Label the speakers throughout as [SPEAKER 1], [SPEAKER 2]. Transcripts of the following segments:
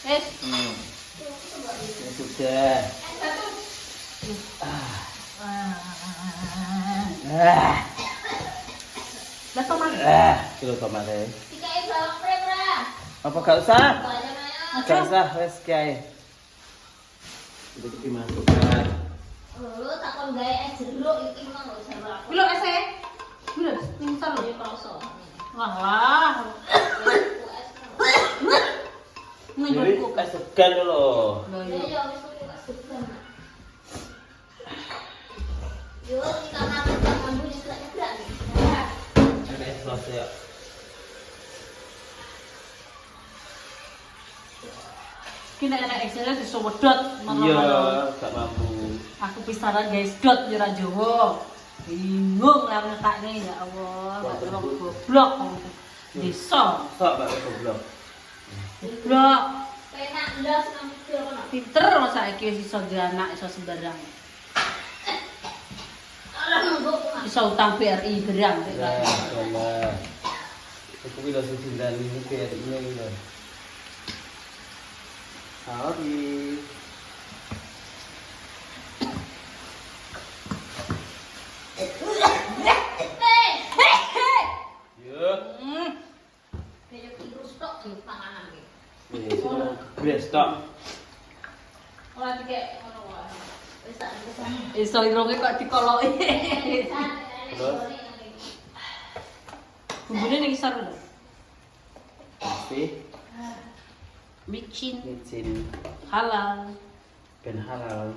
[SPEAKER 1] Ya sudah.
[SPEAKER 2] Lah tomat.
[SPEAKER 1] Kilo tomat ya.
[SPEAKER 3] Dikai bawang pre-pre.
[SPEAKER 1] Apa gak usah?
[SPEAKER 3] Banyak
[SPEAKER 1] Gak usah, wes kiai. Itu dimasukkan.
[SPEAKER 3] lu takon gawe es jeruk iki mah enggak usah aku.
[SPEAKER 2] Belum ese. Belum, pintar
[SPEAKER 3] Ya
[SPEAKER 2] loh.
[SPEAKER 3] kroso.
[SPEAKER 2] Wah.
[SPEAKER 1] Jadi es segan loh.
[SPEAKER 2] Loh,
[SPEAKER 3] Ya
[SPEAKER 2] iya.
[SPEAKER 3] ya wis kuwi wis segan. Yo kita makan ngambil nyeblak-nyeblak nih.
[SPEAKER 1] Ada es sos ya.
[SPEAKER 2] Kini enak Excel iso wedot
[SPEAKER 1] Iya, gak mampu.
[SPEAKER 2] Aku pisaran guys dot yo ra Jawa. Bingung lah ngetakne ya Allah. Goblok. Desa.
[SPEAKER 1] Sok mbak goblok.
[SPEAKER 2] Goblok.
[SPEAKER 3] Penak ndas nang mikir kono.
[SPEAKER 2] Pinter loh saiki wis iso duwe anak iso sembarang.
[SPEAKER 3] Ora nunggu.
[SPEAKER 2] Iso utang BRI berang.
[SPEAKER 1] Ya, Allah. Aku bisa sendiri ini kayak ini gitu. Howdy. Yuk.
[SPEAKER 3] Kayak terus tok panganan iki.
[SPEAKER 1] Bestok.
[SPEAKER 3] Ora dikek ngono wae. Wis tak pesan.
[SPEAKER 2] Iso irunge kok dikoloki. Bumbune ning isor lho.
[SPEAKER 1] Pasti
[SPEAKER 2] Micin
[SPEAKER 1] micin
[SPEAKER 2] halal.
[SPEAKER 1] ben halal.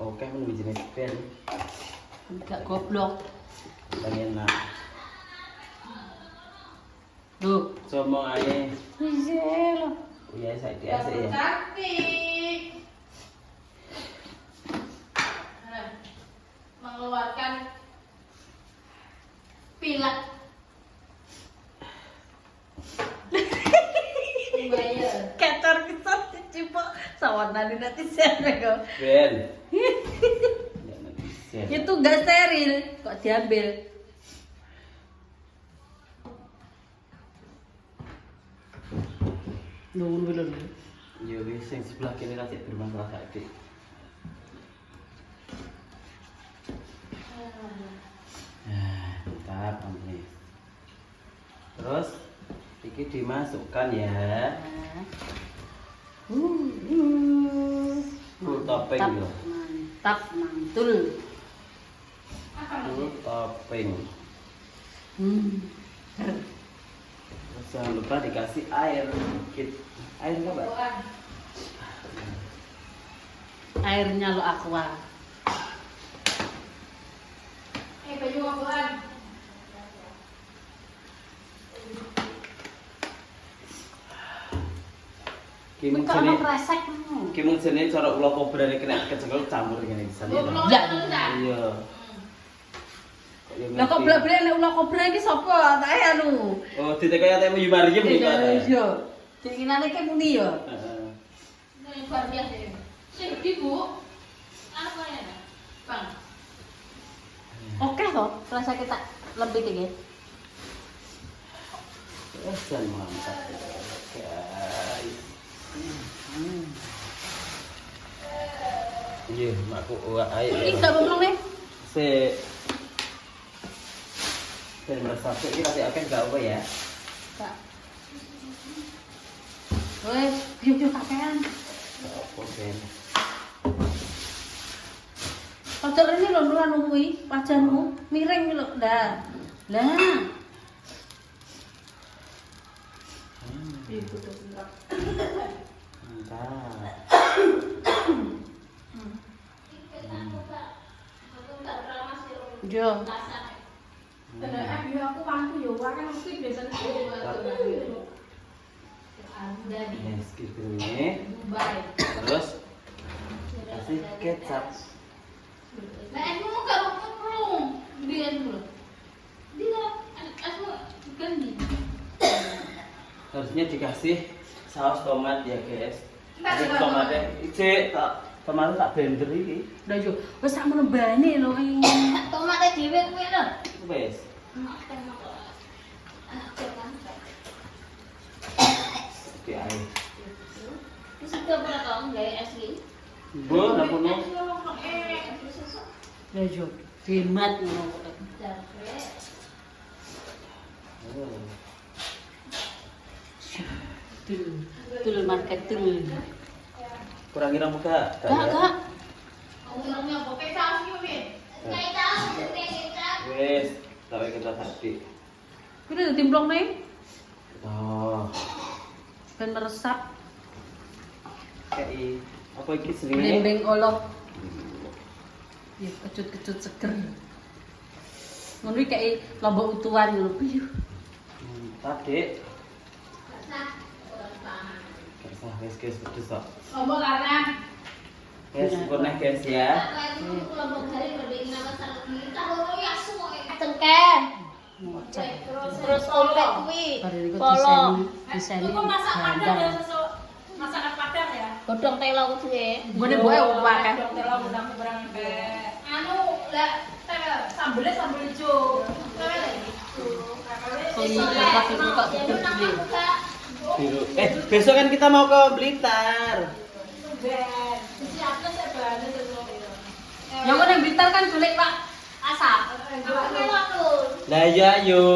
[SPEAKER 1] Oke, mun jenis ben
[SPEAKER 2] Enggak goblok.
[SPEAKER 1] dan enak.
[SPEAKER 2] Duh.
[SPEAKER 1] Somo ae.
[SPEAKER 2] Iya loh.
[SPEAKER 1] Iya, saya biasa ya.
[SPEAKER 2] Cantik. Mengeluarkan pilek.
[SPEAKER 3] Bayar.
[SPEAKER 2] Ketor bisa dicipok sawanane nanti siapa kok.
[SPEAKER 1] Ben. Ya, nanti siap.
[SPEAKER 2] Itu enggak steril kok diambil. Nuwun belum.
[SPEAKER 1] Ya wis sing sebelah kene ra cek bermasalah saiki. Mantap ini. Terus iki dimasukkan ya. Full topping
[SPEAKER 2] Mantap,
[SPEAKER 1] yo.
[SPEAKER 2] mantap, mantul.
[SPEAKER 1] Full topping. Terus jangan lupa dikasih air dikit. Air enggak, Mbak?
[SPEAKER 2] Airnya lo aqua.
[SPEAKER 3] Baju apaan?
[SPEAKER 1] Kimung
[SPEAKER 2] Kok
[SPEAKER 1] jene
[SPEAKER 2] ono kresek.
[SPEAKER 1] kimung jene cara ula kobra iki kena kecekel campur ngene bisa.
[SPEAKER 2] Ya.
[SPEAKER 1] Iya.
[SPEAKER 2] Lah kok blek-blek nek ulah kobra iki sapa? Tak anu.
[SPEAKER 1] Oh, ditekaya temu Yu Maryam iki, Pak.
[SPEAKER 2] Iya. Keinginane ki muni ya.
[SPEAKER 1] Heeh.
[SPEAKER 3] Ini luar biasa ya. Sing gede, Bu. Apa ya? Bang.
[SPEAKER 2] Oke toh, rasa kita lembik iki.
[SPEAKER 1] Dan mantap guys. Iya, makku ayo.
[SPEAKER 2] Iki tak belum nih.
[SPEAKER 1] Se dan merasa iki kasih akan gak apa ya?
[SPEAKER 2] Kak. Wes, yuk kakean.
[SPEAKER 1] Apa ben?
[SPEAKER 2] Pojok ini lho nulan kuwi, wajanmu miring lho. Lah. Lah. Iku tuh enggak.
[SPEAKER 1] Mantap.
[SPEAKER 2] Yo.
[SPEAKER 3] Aku mantu yo, kan mesti biasanya dari
[SPEAKER 1] Yes, gitu nih.
[SPEAKER 3] Dubai.
[SPEAKER 1] Terus kasih kecap.
[SPEAKER 3] Nah, aku kalau belum dia dulu. Dia aku ganti.
[SPEAKER 1] Harusnya dikasih saus tomat ya guys.
[SPEAKER 3] Entar,
[SPEAKER 1] Tapi
[SPEAKER 3] entar,
[SPEAKER 1] tomatnya ijek tomatnya tak blender iki.
[SPEAKER 2] Lah yo, wis sak menembane lho iki.
[SPEAKER 3] Tomatnya dhewe kuwi lho.
[SPEAKER 1] Wes. Oke Di air.
[SPEAKER 3] Terus itu pernah tau nggak es ini?
[SPEAKER 1] Bu, udah penuh.
[SPEAKER 2] Ya yo, hemat ngono. Tul market tul.
[SPEAKER 1] Kurang kira muka.
[SPEAKER 2] Kak.
[SPEAKER 3] Orangnya pakai saus ini. Kayak tahu,
[SPEAKER 1] Wes, tahu kita tadi.
[SPEAKER 2] Kuwi timplong nih.
[SPEAKER 1] Oh,
[SPEAKER 2] Ben meresap.
[SPEAKER 1] kayak apa iki jenenge?
[SPEAKER 2] Blending olof. Ya kecut-kecut seger. Ngono iki kayak lombok utuhan ngono piye.
[SPEAKER 1] Tadi. Kesah guys pedes kok.
[SPEAKER 3] Ngomong karena
[SPEAKER 1] Guys, pernah guys ya.
[SPEAKER 3] cengkeh
[SPEAKER 2] Ngocek.
[SPEAKER 3] terus ompet kuwi
[SPEAKER 2] Bareng iku
[SPEAKER 3] polo
[SPEAKER 2] diseni.
[SPEAKER 4] Kok masak padang ya sesu masakan padang ya?
[SPEAKER 3] godhong telo kuwi
[SPEAKER 2] Ngene boe akeh.
[SPEAKER 4] Dong telo udang berang anu lah sambelnya sambel hijau.
[SPEAKER 1] Biru. Besok kan kita mau ke Blitar.
[SPEAKER 4] Siapnya saya banget
[SPEAKER 2] Yang kok nang Blitar kan golek Pak asap.
[SPEAKER 1] Lah ya yo.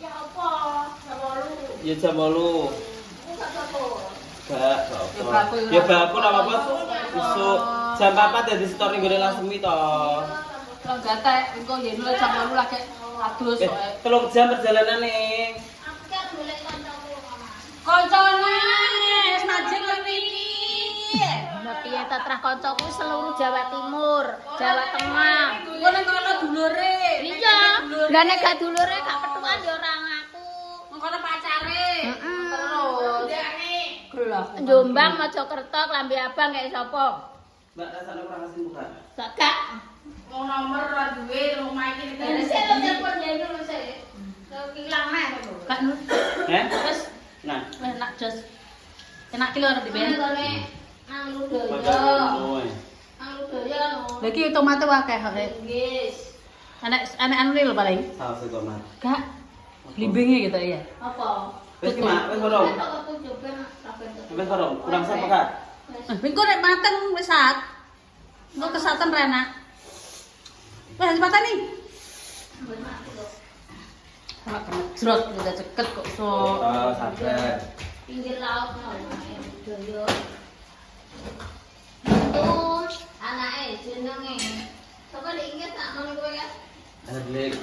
[SPEAKER 4] ya apa? Sama lu.
[SPEAKER 1] Ya jam 8. Gak apa.
[SPEAKER 2] Ya
[SPEAKER 1] Ya bakul apa-apa. Besok jam 4 dadi setor ning gone langsung to.
[SPEAKER 2] Kalau gatek engko yen lu jam 8 lagi adus kok.
[SPEAKER 1] 3 jam perjalanan nih.
[SPEAKER 2] Koncone senajan niki.
[SPEAKER 3] Mbak piye ta trah kancaku seluruh Jawa Timur, Jawa Tengah.
[SPEAKER 2] Engko nang kono dulure.
[SPEAKER 3] Iya, lah nek gak dulure gak petukan ya ora ngaku.
[SPEAKER 2] Engko kono pacare.
[SPEAKER 3] Terus
[SPEAKER 2] Gelap.
[SPEAKER 3] Jombang Mojokerto Klambi Abang kayak sapa?
[SPEAKER 1] Mbak rasane ora kasih muka.
[SPEAKER 3] Gak.
[SPEAKER 4] Mau nomor ora duwe rumah iki
[SPEAKER 3] Dari saya lo telepon ya dulu saya. Hilang meh.
[SPEAKER 2] Kak Nur. Terus
[SPEAKER 1] Nah,
[SPEAKER 2] enak jos. Enak ki lho arep diben.
[SPEAKER 3] Nang Ludoyo.
[SPEAKER 1] padahal
[SPEAKER 3] Nang Ludoyo no.
[SPEAKER 2] Lha iki tomate akeh kok.
[SPEAKER 3] Nggih.
[SPEAKER 2] Anak anu lho paling.
[SPEAKER 1] saus tomat.
[SPEAKER 2] Gak. Limbinge gitu ya.
[SPEAKER 3] Apa?
[SPEAKER 1] Wes ki mak, wes borong. Wes borong, kurang sapa Kak?
[SPEAKER 2] Engko nek mateng wis saat. Engko kesatan rena. Wes patani. Mak jrot udah ceket kok so.
[SPEAKER 1] Oh, sabar.
[SPEAKER 3] Pinggir laut no. Ludoyo. Itu anake jenenge. Sapa diinget tak ngono kowe ya?
[SPEAKER 1] Harlik.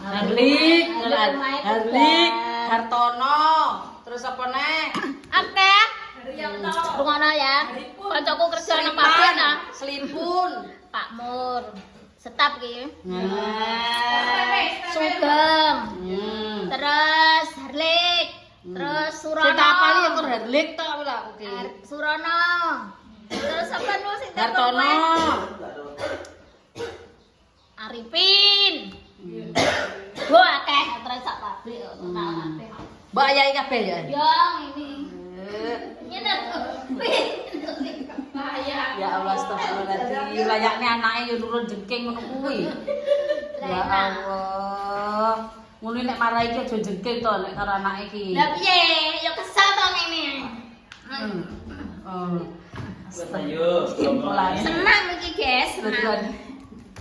[SPEAKER 2] Harlik, Hartono. Terus apa nek?
[SPEAKER 3] Akeh. Rungono ya. Kancaku kerja nang pabrik nah.
[SPEAKER 2] Selimpun.
[SPEAKER 3] Pak Mur. Setap ki.
[SPEAKER 2] Nah.
[SPEAKER 3] Sugeng.
[SPEAKER 2] Terus
[SPEAKER 3] Terus Harlik. Terus
[SPEAKER 2] Surono.
[SPEAKER 3] Surono.
[SPEAKER 2] Kita apali aku Harlik tok aku lah oke.
[SPEAKER 3] Surono. Terus apa nu sing
[SPEAKER 2] Hartono.
[SPEAKER 3] Arifin. Wah, akeh terus sak pabrik kok kenal kabeh.
[SPEAKER 2] Mbak Yai kabeh ya.
[SPEAKER 3] Yang ini. Nyedet.
[SPEAKER 2] Ya Allah astagfirullahaladzim. Layaknya anaknya ya nurun jengking ngono kuwi. Ya Allah. Ngono nek marahi iki aja jengking to nek karo anake iki.
[SPEAKER 3] Lah piye? Ya kesel to ngene.
[SPEAKER 2] Oh.
[SPEAKER 1] Wes ayo,
[SPEAKER 3] Senang iki, guys.
[SPEAKER 2] Betulan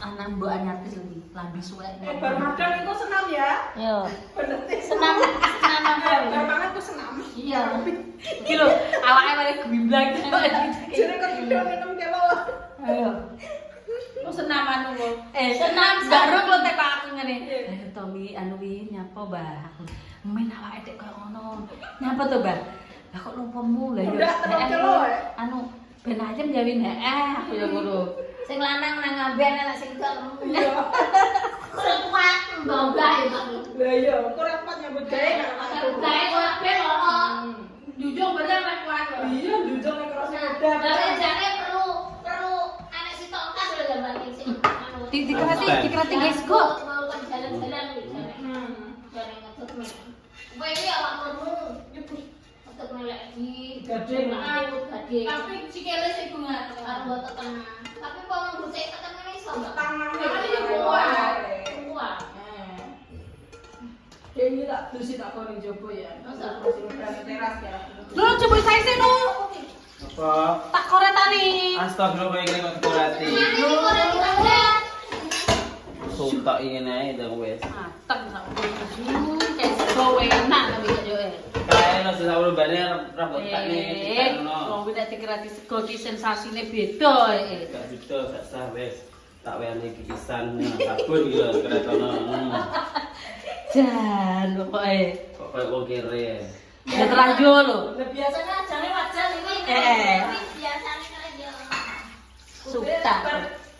[SPEAKER 2] anak mbok anyartis lagi lambi suwek.
[SPEAKER 4] Bar makan itu senam ya.
[SPEAKER 3] Yo.
[SPEAKER 4] Bener sih.
[SPEAKER 3] Senang apa?
[SPEAKER 4] Bar makan ku senam.
[SPEAKER 2] Iya. Iki lho, awake mari gemblang.
[SPEAKER 4] Jere kok udah minum kelo.
[SPEAKER 2] Ayo.
[SPEAKER 4] Ku senam anu kok.
[SPEAKER 2] Senam baru lo tek aku ngene. Tommy anu wi nyapa, Mbah? Men awake tek koyo ngono. Nyapa to, Mbah? Lah kok lupamu lah ya.
[SPEAKER 4] Udah, temen kelo,
[SPEAKER 2] Anu ben ayam jawin aku ya ngono.
[SPEAKER 3] Sing lanang nang ngamben ana sing kok.
[SPEAKER 4] Iya.
[SPEAKER 3] Kuat mbah ya, Pak.
[SPEAKER 4] Lah iya, kok repot nyambut gawe nang aku.
[SPEAKER 3] Gawe kabeh lho.
[SPEAKER 4] Jujung bener nek kuat. Iya, jujung nek kerasa udah.
[SPEAKER 3] Lah jane perlu anak sitok kas lho gambar sing anu.
[SPEAKER 2] Dikerati guys kok.
[SPEAKER 3] Mau kan jalan-jalan jane. Jane ngetut nih. Kowe iki awakmu nyebut untuk melek iki
[SPEAKER 4] Gade,
[SPEAKER 3] gade.
[SPEAKER 4] Tapi sikile sing bunga.
[SPEAKER 3] Arep tekan. Tapi kok nggucek tekan ngene iso enggak?
[SPEAKER 4] Tangan
[SPEAKER 3] Tangannya
[SPEAKER 4] kuat.
[SPEAKER 3] Kuat.
[SPEAKER 4] Dewi tak dusi tak kono jopo ya.
[SPEAKER 3] Masa?
[SPEAKER 4] Terus berani teras ya.
[SPEAKER 2] wis sae no.
[SPEAKER 1] Apa?
[SPEAKER 2] Tak koretani.
[SPEAKER 1] Astagfirullah ini kok dikurati.
[SPEAKER 3] Ini korek kita.
[SPEAKER 1] Sutak ingin aja dah wes.
[SPEAKER 2] Mateng sak kayak sego enak tapi yo
[SPEAKER 1] Kayak lo sudah udah banyak rambut tak nih.
[SPEAKER 2] wong wis dikerati sego ki sensasine beda
[SPEAKER 1] Gak gitu, gak sah wes. Tak wayang iki kisan sabun gitu keretono.
[SPEAKER 2] jan pokoke
[SPEAKER 1] Kok kayak wong kere.
[SPEAKER 2] ya terajo lho
[SPEAKER 4] Lah biasanya ajane wajan iki.
[SPEAKER 3] Tapi biasanya aja.
[SPEAKER 2] suka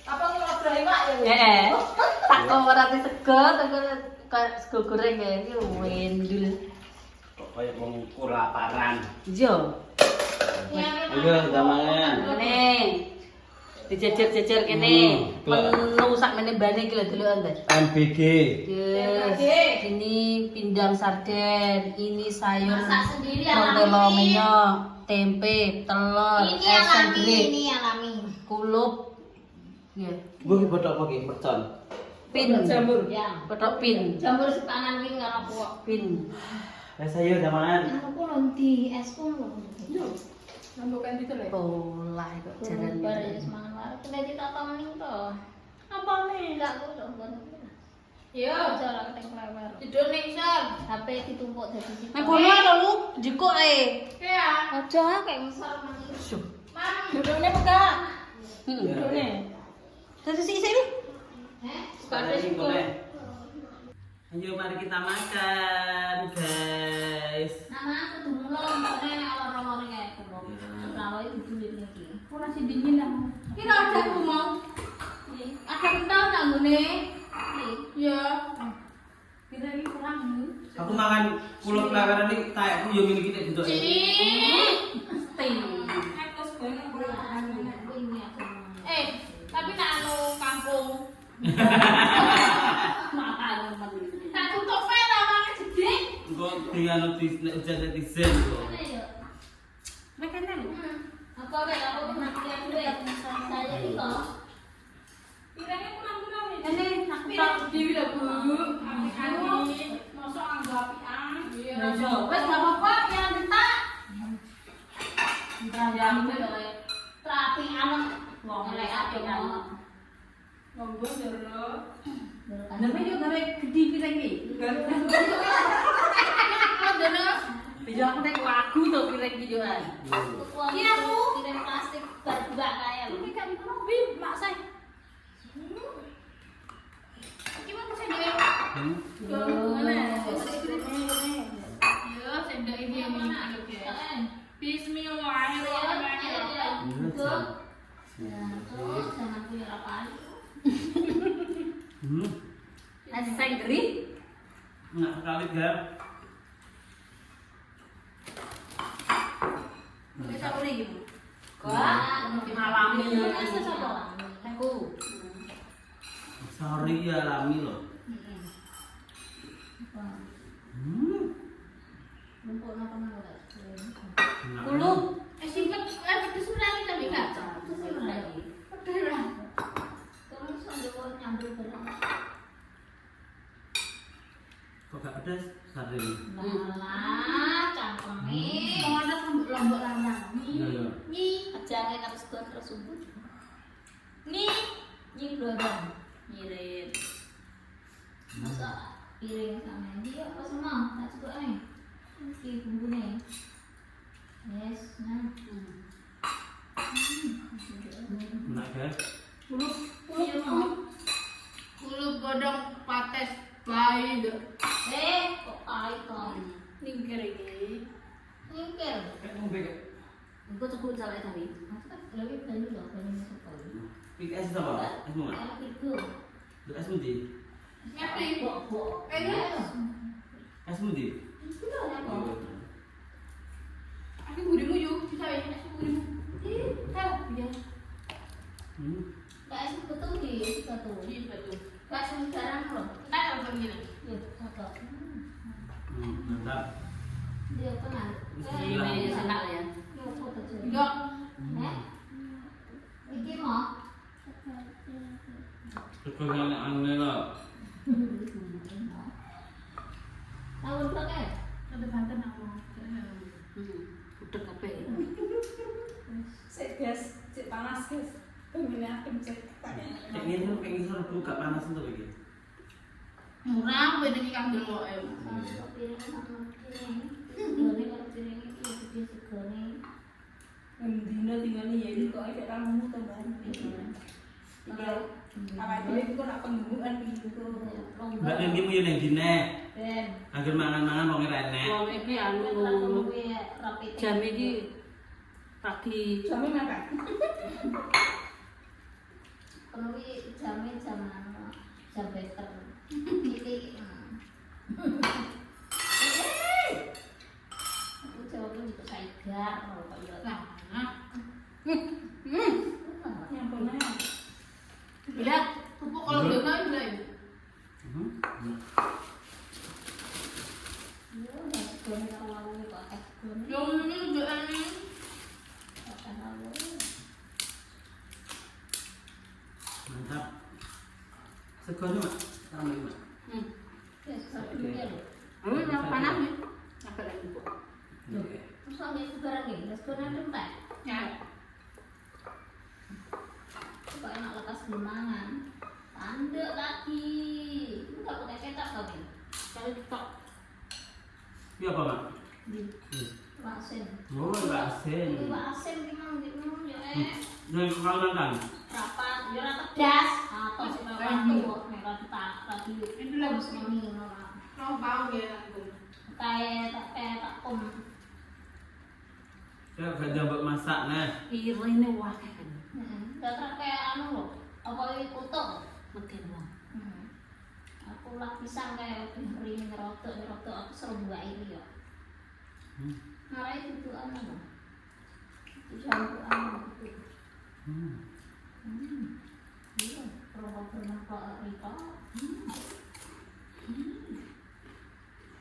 [SPEAKER 4] Apa ngelobrohi Pak ya?
[SPEAKER 2] tak komerati sego kayak sego goreng ya iki wendul
[SPEAKER 1] Kok kayak wong kelaparan.
[SPEAKER 2] yo
[SPEAKER 1] Ayo udah mangan.
[SPEAKER 2] nih dijejer-jejer kene menu sakmene bane iki lho delokan ta
[SPEAKER 1] MBG.
[SPEAKER 2] yes ini pindang sarden ini sayur
[SPEAKER 3] Masak sendiri
[SPEAKER 2] Wortel
[SPEAKER 3] alami.
[SPEAKER 2] minyak, tempe, telur,
[SPEAKER 3] Ini
[SPEAKER 2] es
[SPEAKER 3] alami,
[SPEAKER 2] green,
[SPEAKER 3] ini alami.
[SPEAKER 2] kulup, ya,
[SPEAKER 1] Gue bodoh apa ki mercon.
[SPEAKER 2] pin,
[SPEAKER 4] Jamur.
[SPEAKER 3] Ya.
[SPEAKER 2] petok pin,
[SPEAKER 3] Jamur sepangan wing karo kuok.
[SPEAKER 2] pin.
[SPEAKER 1] Wes ayo udah mangan.
[SPEAKER 3] Aku ku lonti es ku lho.
[SPEAKER 4] Nambukan itu lho.
[SPEAKER 2] Pola kok jaran.
[SPEAKER 3] Bar ya semangan wae. Kita ditata mending to.
[SPEAKER 4] Apa nih?
[SPEAKER 3] Enggak ku dong buat.
[SPEAKER 4] Yo.
[SPEAKER 3] Cara keteng klewer.
[SPEAKER 4] Tidur ning sar.
[SPEAKER 3] HP ditumpuk dadi situ.
[SPEAKER 2] Nek kono lho lu, jiko ae.
[SPEAKER 4] Ya.
[SPEAKER 3] Aja kayak ngesar mandi.
[SPEAKER 2] Syuh.
[SPEAKER 4] Mam, duduknya pegang.
[SPEAKER 2] Duduknya. Terus sih ini.
[SPEAKER 1] Sekarang ini boleh. Ayo mari kita makan, guys.
[SPEAKER 3] Nama aku dulu lo mbakne nek loro-loro kayak kulo. Kalau itu dulu lagi.
[SPEAKER 4] Kok masih dingin lah. Kira ada aku mau. Ada kental tak ngene? Ya. Kira ini kurang.
[SPEAKER 1] Aku makan pulau pelajaran ini kayak aku yang ini kita duduk.
[SPEAKER 2] Mesti.
[SPEAKER 4] Tapi nak anu kampung.
[SPEAKER 2] Makan temen.
[SPEAKER 4] Tak tutup pera mangan jeding.
[SPEAKER 1] Gue dengan ujian netizen kok.
[SPEAKER 2] Makan lho.
[SPEAKER 3] Apa kayak aku pernah lihat saya itu.
[SPEAKER 4] Kiranya kurang-kurang nih.
[SPEAKER 2] Ini nak
[SPEAKER 4] Tak dewi lah Bu. Api-api. Mosok anggo apian. Iya.
[SPEAKER 2] wes gak apa-apa yang minta.
[SPEAKER 3] Yang terapi anak
[SPEAKER 2] Wong
[SPEAKER 3] elek
[SPEAKER 2] api
[SPEAKER 3] api
[SPEAKER 2] kan.
[SPEAKER 4] Ngomong jero.
[SPEAKER 2] Namanya juga gawe gede pirang iki. Bisa aku nek lagu to pirang iki yo an.
[SPEAKER 3] Iya Bu. Kirim plastik barbak kayak lu.
[SPEAKER 4] Ini kan mobil mak saya. Gimana saya dewe? Yo, sendok ini yang ini ya. Bismillahirrahmanirrahim.
[SPEAKER 3] Jangan punya apa
[SPEAKER 2] Nasi sanggeri.
[SPEAKER 1] Nggak sekali gar.
[SPEAKER 2] Bisa boleh gitu.
[SPEAKER 3] Wah,
[SPEAKER 2] Alami.
[SPEAKER 3] Masa siapa?
[SPEAKER 2] Aku.
[SPEAKER 1] Sorry ya alami loh.
[SPEAKER 3] Lumpur apa mana?
[SPEAKER 2] Kulo.
[SPEAKER 4] Singkat pedes udah kita enggak. Pedes lah.
[SPEAKER 3] Terus ada nyambung barang.
[SPEAKER 1] Kok gak pedas? Sari.
[SPEAKER 3] Nah, cangkeme.
[SPEAKER 4] Mau ada lombok lanang.
[SPEAKER 1] Iya.
[SPEAKER 3] Nih, ajange karo sego terus subuh. Nih, blorong. Ngirim. Masa piring sama ini apa semua? Tak cukup nih. Iki bumbune. Yes, nah.
[SPEAKER 1] Enak guys.
[SPEAKER 4] Kulo godong pates bayi lho.
[SPEAKER 3] Kok pahit kok.
[SPEAKER 4] Ningkir iki.
[SPEAKER 3] Nyingkir.
[SPEAKER 1] Kayak mau bega.
[SPEAKER 2] Engko cukup jalan tadi.
[SPEAKER 3] Aku tak lebih banyu loh, banyu masuk.
[SPEAKER 1] Pik es apa? Es mau nggak?
[SPEAKER 3] Enak itu.
[SPEAKER 1] Es mudi.
[SPEAKER 4] Ngerti?
[SPEAKER 3] Bok.
[SPEAKER 1] Es mudi.
[SPEAKER 4] Aku budimu yuk, bisa ya, aku budimu. Tahu dia.
[SPEAKER 3] Gak es betul di batu.
[SPEAKER 4] Iya betul.
[SPEAKER 3] Gak sejarah loh.
[SPEAKER 4] Entar kalau begini.
[SPEAKER 3] Ya, satu.
[SPEAKER 1] Mantap.
[SPEAKER 3] Dia kenal.
[SPEAKER 2] Ini enak ya.
[SPEAKER 3] Yo foto tuh.
[SPEAKER 4] Enggak.
[SPEAKER 3] Iki mau.
[SPEAKER 1] Sekarang aneh lah.
[SPEAKER 3] Tahu berapa?
[SPEAKER 4] Ada banten aku.
[SPEAKER 2] Udah kabeh.
[SPEAKER 4] sis. Pengennya pencet.
[SPEAKER 1] Kayak gini tuh kayak gitu buka panas tuh kayak gitu.
[SPEAKER 4] Murah beda nih kang dulu ya.
[SPEAKER 3] Sama piring sama piring. Segone kalau piring iki ya gede segone.
[SPEAKER 4] Mendina tinggal nih jadi kok aja kamu tambahan gitu. Kalau awak dhewe iku nak penggubukan gitu tuh.
[SPEAKER 1] Mbak Dendi mau yang gini,
[SPEAKER 3] Ben.
[SPEAKER 1] agar mangan-mangan mau ngerenek.
[SPEAKER 2] Wong iki anu jam iki pagi
[SPEAKER 4] Suami makan.
[SPEAKER 3] Perlu jam jam better. Iki. Aku jawabnya juga saigar kalau kok ya.
[SPEAKER 4] Nah. Yang pernah. Lihat, pupuk kalau benar udah.
[SPEAKER 3] Ya udah segone karo lalu kok segone.
[SPEAKER 4] Yang ini juga nih.
[SPEAKER 1] Mantap. Sekolah mak, sama ini mak.
[SPEAKER 3] Ya sekarang ya lho.
[SPEAKER 2] Ayo yang panas nih. Apa lagi bu?
[SPEAKER 3] Terus sampe sekarang ya, segone tempat.
[SPEAKER 4] Ya.
[SPEAKER 3] Kok enak lekas dimangan. Tanduk lagi. Enggak pakai kecap kau.
[SPEAKER 2] Cari TikTok.
[SPEAKER 1] Ini apa mak?
[SPEAKER 3] Di Wasen.
[SPEAKER 1] Oh, basen.
[SPEAKER 3] Ini wasen gimana gitu ya
[SPEAKER 1] Dari kalau makan.
[SPEAKER 3] rapat, ya rapat das. Atau sih rapat tuh, mereka tak rapi.
[SPEAKER 4] Itu lah
[SPEAKER 3] Terus ini orang.
[SPEAKER 4] Mau bau ya aku.
[SPEAKER 3] Kayak tak kom.
[SPEAKER 1] Ya kerja buat masak nah.
[SPEAKER 2] Irene wae kan.
[SPEAKER 3] Datang kayak anu loh. Apa ini foto?
[SPEAKER 2] Mungkin wong.
[SPEAKER 3] Aku lah pisang kayak ring ngerotok aku seru buat ini ya. Marai itu anu loh. Itu jambu anu itu. Iya, kalau pernah Pak Rita.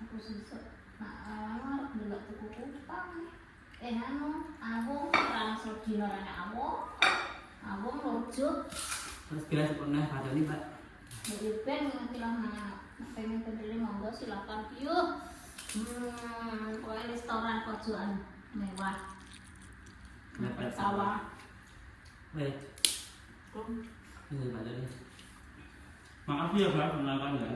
[SPEAKER 3] Aku sesek. Nah, dulu tuku kupang. Anu, abong orang sedina rene abong. Abong lojo.
[SPEAKER 1] Terus kira sepenuhnya kata ini mbak.
[SPEAKER 3] Jadi ben ngerti lah pengen pendiri monggo silakan yuk. Pokoknya restoran pojokan mewah.
[SPEAKER 1] Mepet
[SPEAKER 3] Sawah.
[SPEAKER 1] Wait. Ini mbak Dendi. Maaf ya mbak, menangkan ya.